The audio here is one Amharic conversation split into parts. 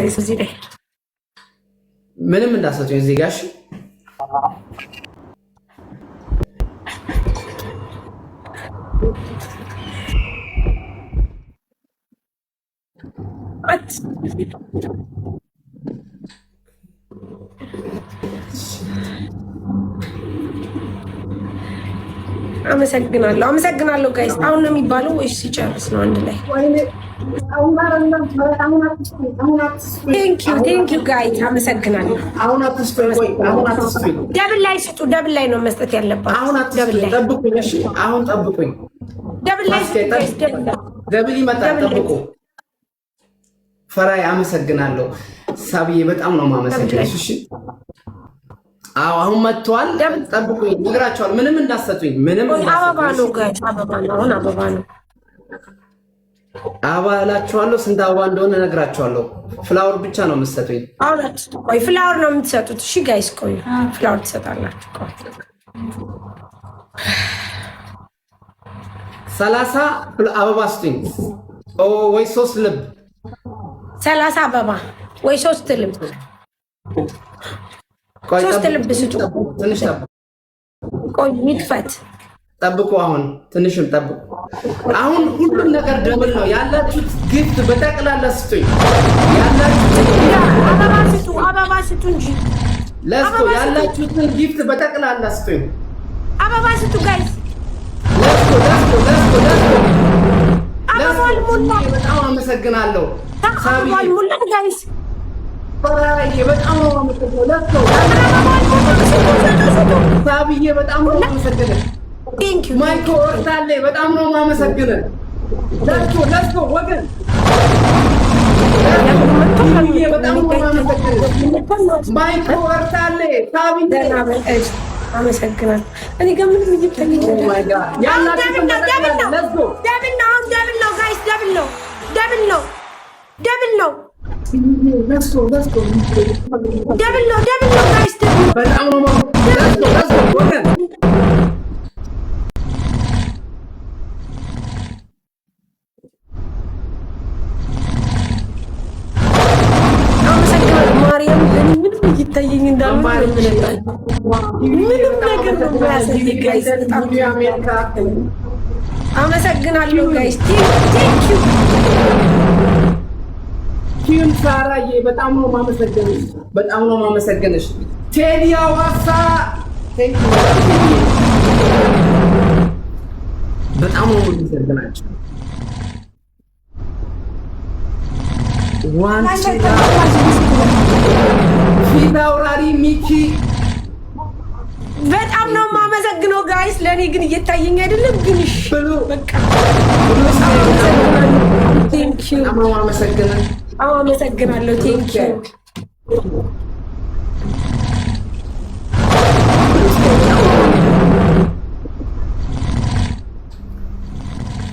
ጋይስ እዚህ ላይ ምንም እንዳሰጡኝ እዚህ ጋር እሺ አመሰግናለሁ ጋይስ። አሁን ነው የሚባለው ወይስ ሲጨርስ ነው? አንድ ላይ ቴንክ ዩ ጋይስ አመሰግናለሁ። ደብል ላይ ስጡ። ደብል ላይ ነው መስጠት ያለባችሁ። ደብል ላይ ጠብቁኝ። እሺ አሁን ጠብቁኝ። ደብል ላይ ደብል ይመጣል። ጠብቁ። ፈራይ አመሰግናለሁ። ሳቢዬ በጣም ነው ማመሰግናለሁ። እሺ አሁን መጥቷል። ጠብቁኝ። ይግራቸዋል። ምንም እንዳሰጡኝ ምንም አበባ ነው ጋይስ። አበባ ነው። አሁን አበባ ነው። አበባ እላችኋለሁ። ስንት አበባ እንደሆነ እነግራችኋለሁ። ፍላወር ብቻ ነው የምትሰጡኝ። ቆይ ፍላወር ነው የምትሰጡት? እሺ ጋይስ ቆይ ፍላወር ትሰጣላችሁ። ቆይ 30 አበባ ስጡኝ ወይ 3 ልብ 30 አበባ ወይ 3 ልብ 3 ልብ ስጡ። ትንሽ ጠብቁ። ቆይ ይክፈት። ጠብቁ። አሁን ትንሽም ጠብቁ። አሁን ሁሉም ነገር ደብል ነው ያላችሁት። ጊፍት በጠቅላላ ስጡኝ። ያላችሁት አበባ ስጡ። አበባ ስጡ እንጂ ለስቶ ያላችሁትን ጊፍት በጠቅላላ ስጡኝ። አበባ ስጡ ጋይስ። ለስቶ አበባል ሙላ። በጣም አመሰግናለሁ። አበባል ሙላ ጋይስ። በጣም ነው አመሰግናለሁ። ለስቶ ሳብዬ በጣም ነው አመሰግናለሁ። ቴንክ ዩ ማይኮ ወርታሌ በጣም ነው ማመሰግነን። ለስቶ ወገን ሳብዬ በጣም ነው ማመሰግነን። ማይኮ ወርታሌ ሳብዬ አመሰግናለሁ። እኔ ጋር ምንም ይተልኝ ያላችሁ ደብል ነው ጋይስ። ደብል ነው ጋይስ። በጣም ነው ለስቶ ወገን ይታየኝ እንዳለ ምንም ነገር ነው ያሰኝ ጋይስ። አመሰግናለሁ ጋይስ። ቴንክ ዩ ኪም ሳራዬ በጣም ነው ማመሰግነሽ። በጣም ነው ማመሰግነሽ። ቴዲ አዋሳ ቴንክ ዩ በጣም ነው ማመሰግናችሁ። ፊት አውራሪ ሚኪ በጣም ነው የማመሰግነው ጋይስ። ለእኔ ግን እየታየኝ አይደለም። ግን እሺ በቃ ቴንክ ዩ አመሰግናለሁ። ቴንክ ዩ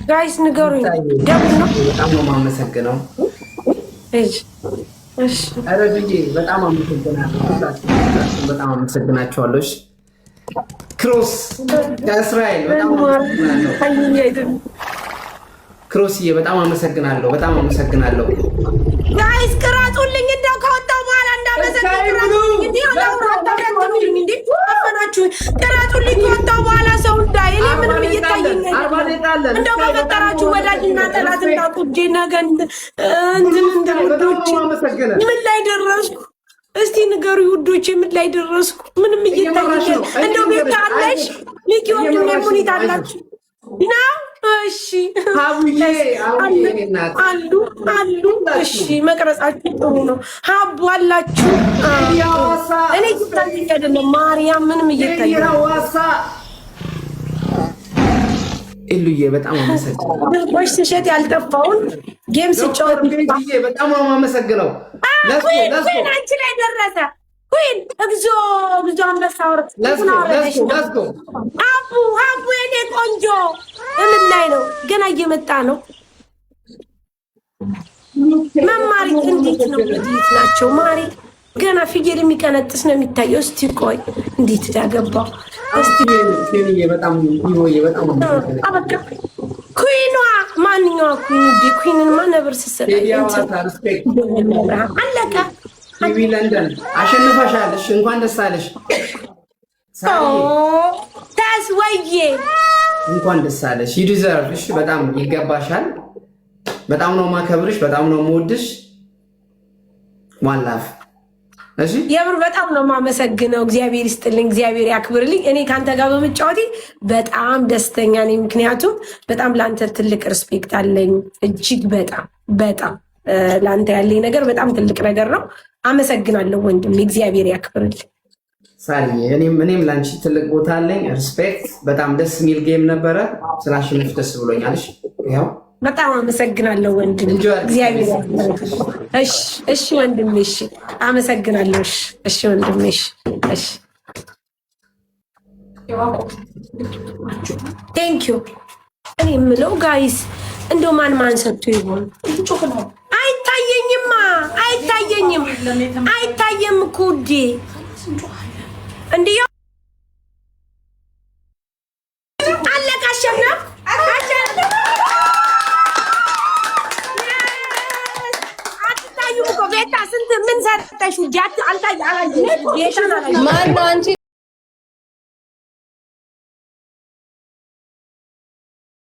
ጋይስ ንገሩኝ። ደብል ነው። በጣም ነው የማመሰግነው። እሺ አረ ቢጂ በጣም አመሰግናለሁ። በጣም አመሰግናችኋለሁ። እሺ ክሮስ ከእስራኤል በጣም አመሰግናለሁ። ክሮስዬ በጣም አመሰግናለሁ። በጣም አመሰግናለሁ። ጋይስ ቅራጡልኝ። እንደው ከወጣው በኋላ እንዳመሰግናለሁኝ እንዴ አላውራታችሁኝ እንዴ አፈናችሁ ቅራጡልኝ። ከወጣው በኋላ ሰው እንዳይ እኔ ምንም እየታየኝ አይደለም። እንደው በፈጠራችሁ ወዳጅና ጠላት እንዳቁጄ ነገን እንትን ውዶች ምን ላይ ደረስኩ? እስቲ ንገሩ ውዶች፣ ምን ላይ ደረስኩ? ምንም እየታየኝ እንደው ቤት አለሽ ሚኪ ወንድሜ ሙኒት አላችሁ ና እሺ አሉ እሺ መቅረጻችሁ ጥሩ ነው። ሀቡ አላችሁ እኔ ይታየኝ አይደለም። ማርያም ምንም እየታየኝ ኢሉዬ በጣም አመሰግናለሁ። ወሽ ተሸት ያልጠፋውን ጌም ስጫወት በጣም ነው የማመሰግነው። ለስቶ አንቺ ላይ ደረሰ ኩን እግዚኦ አንበሳ ወርቅ ለስቶ ሀቡ የኔ ቆንጆ ምን ላይ ነው? ገና እየመጣ ነው። መማሪ እንዴት ነው? እንዴት ናቸው ማሪ? ገና ፍየል የሚቀነጥስ ነው የሚታየው። እስቲ ቆይ እንዴት ያገባው እስቲ በጣም ይሆዬ በጣም አበቃ ኩይኗ ማንኛው ኩይንን ማን ነበር ሲሰጠኝ አለቀ። ቲቪ ለንደን አሸንፈሻለሽ። እንኳን ደስ አለሽ። ታስ ወይዬ እንኳን ደስ አለሽ። ዩ ዲዘርቭ። እሺ በጣም ይገባሻል። በጣም ነው ማከብርሽ። በጣም ነው የምወድሽ። ዋላፍ እሺ የምር በጣም ነው የማመሰግነው። እግዚአብሔር ይስጥልኝ፣ እግዚአብሔር ያክብርልኝ። እኔ ካንተ ጋር በመጫወቴ በጣም ደስተኛ ነኝ። ምክንያቱም በጣም ለአንተ ትልቅ ሪስፔክት አለኝ። እጅግ በጣም ለአንተ ያለኝ ነገር በጣም ትልቅ ነገር ነው። አመሰግናለሁ ወንድም፣ እግዚአብሔር ያክብርልኝ። ሳሪ እኔም ላንቺ ትልቅ ቦታ አለኝ። ሪስፔክት። በጣም ደስ የሚል ጌም ነበረ። ስላሸነፍሽ ደስ ብሎኛል። ያው በጣም አመሰግናለሁ ወንድም፣ እግዚአብሔር እሺ ወንድሜ፣ እሺ አመሰግናለሁ። እሺ ወንድሜ፣ እሺ ቴንክ ዩ። እኔ የምለው ጋይስ እንደው ማን ሰጥቶ ይሆን? አይታየም እኮ ውዴ እንዲህ አለቃ አሸናፍ ቤታ ስንት ምን ሰጠሽ?